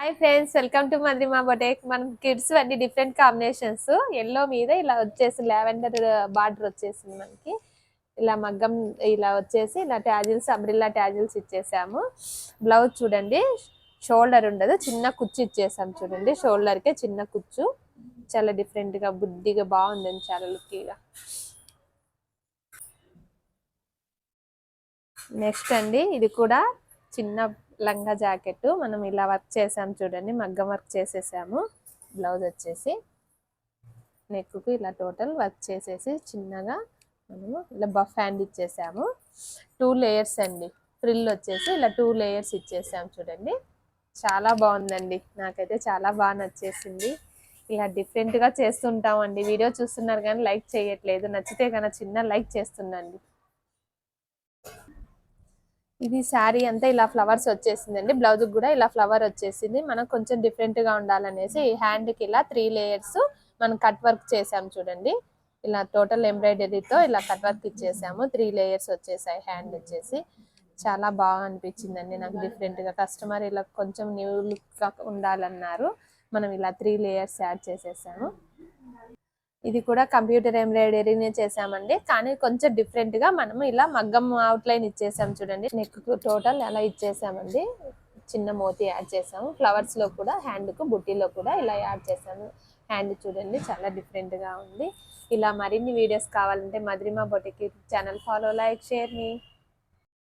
Hi friends, welcome to Madrima boutique. మనం kids అన్ని different combinations yellow మీద ఇలా వచ్చేసి లావెండర్ బార్డర్ వచ్చేసింది. మనకి ఇలా మగ్గం ఇలా వచ్చేసి ఇలా ట్యాజిల్స్ అంబ్రిల్లా ట్యాజిల్స్ ఇచ్చేసాము. బ్లౌజ్ చూడండి, షోల్డర్ ఉండదు, చిన్న కుచ్చు ఇచ్చేసాం. చూడండి షోల్డర్ కే చిన్న కుచ్చు, చాలా డిఫరెంట్ గా బుద్ధిగా బాగుందండి, చాలా లుక్కీగా. నెక్స్ట్ అండి, ఇది కూడా చిన్న లంగా జాకెట్ మనం ఇలా వర్క్ చేసాం. చూడండి మగ్గం వర్క్ చేసేసాము. బ్లౌజ్ వచ్చేసి నెక్కు ఇలా టోటల్ వర్క్ చేసేసి చిన్నగా మనము ఇలా బఫ్ హ్యాండ్ ఇచ్చేసాము. 2 లేయర్స్ అండి, ఫ్రిల్ వచ్చేసి ఇలా 2 లేయర్స్ ఇచ్చేసాము. చూడండి చాలా బాగుందండి, నాకైతే చాలా బాగా నచ్చేసింది. ఇలా డిఫరెంట్గా చేస్తుంటామండి. వీడియో చూస్తున్నారు కానీ లైక్ చేయట్లేదు, నచ్చితే కనుక చిన్న లైక్ చేస్తుండండి. ఇది శారీ అంతా ఇలా ఫ్లవర్స్ వచ్చేసిందండి. బ్లౌజ్ కూడా ఇలా ఫ్లవర్ వచ్చేసింది. మనకు కొంచెం డిఫరెంట్ గా ఉండాలనేసి హ్యాండ్ కి ఇలా 3 లేయర్స్ మనం కట్ వర్క్ చేసాం. చూడండి ఇలా టోటల్ ఎంబ్రాయిడరీతో ఇలా కట్ వర్క్ ఇచ్చేసాము. 3 లేయర్స్ వచ్చేసాయి. హ్యాండ్ వచ్చేసి చాలా బాగా అనిపించిందండి నాకు డిఫరెంట్ గా. కస్టమర్ ఇలా కొంచెం న్యూ లుక్ గా ఉండాలన్నారు. మనం ఇలా 3 లేయర్స్ యాడ్ చేసేసాము. ఇది కూడా కంప్యూటర్ ఎంబ్రాయిడరీనే చేసామండి, కానీ కొంచెం డిఫరెంట్ గా మనం ఇలా మగ్గం అవుట్లైన్ ఇచ్చేసాం. చూడండి నెక్ కు టోటల్ అలా ఇచ్చేసామండి. చిన్న మోతి యాడ్ చేసాము. ఫ్లవర్స్ లో కూడా హ్యాండ్ కు బుట్టీలో కూడా ఇలా యాడ్ చేసాము. హ్యాండ్ చూడండి చాలా డిఫరెంట్ గా ఉంది. ఇలా మరిన్ని వీడియోస్ కావాలంటే Madrima boutique channel follow, like, share మీ.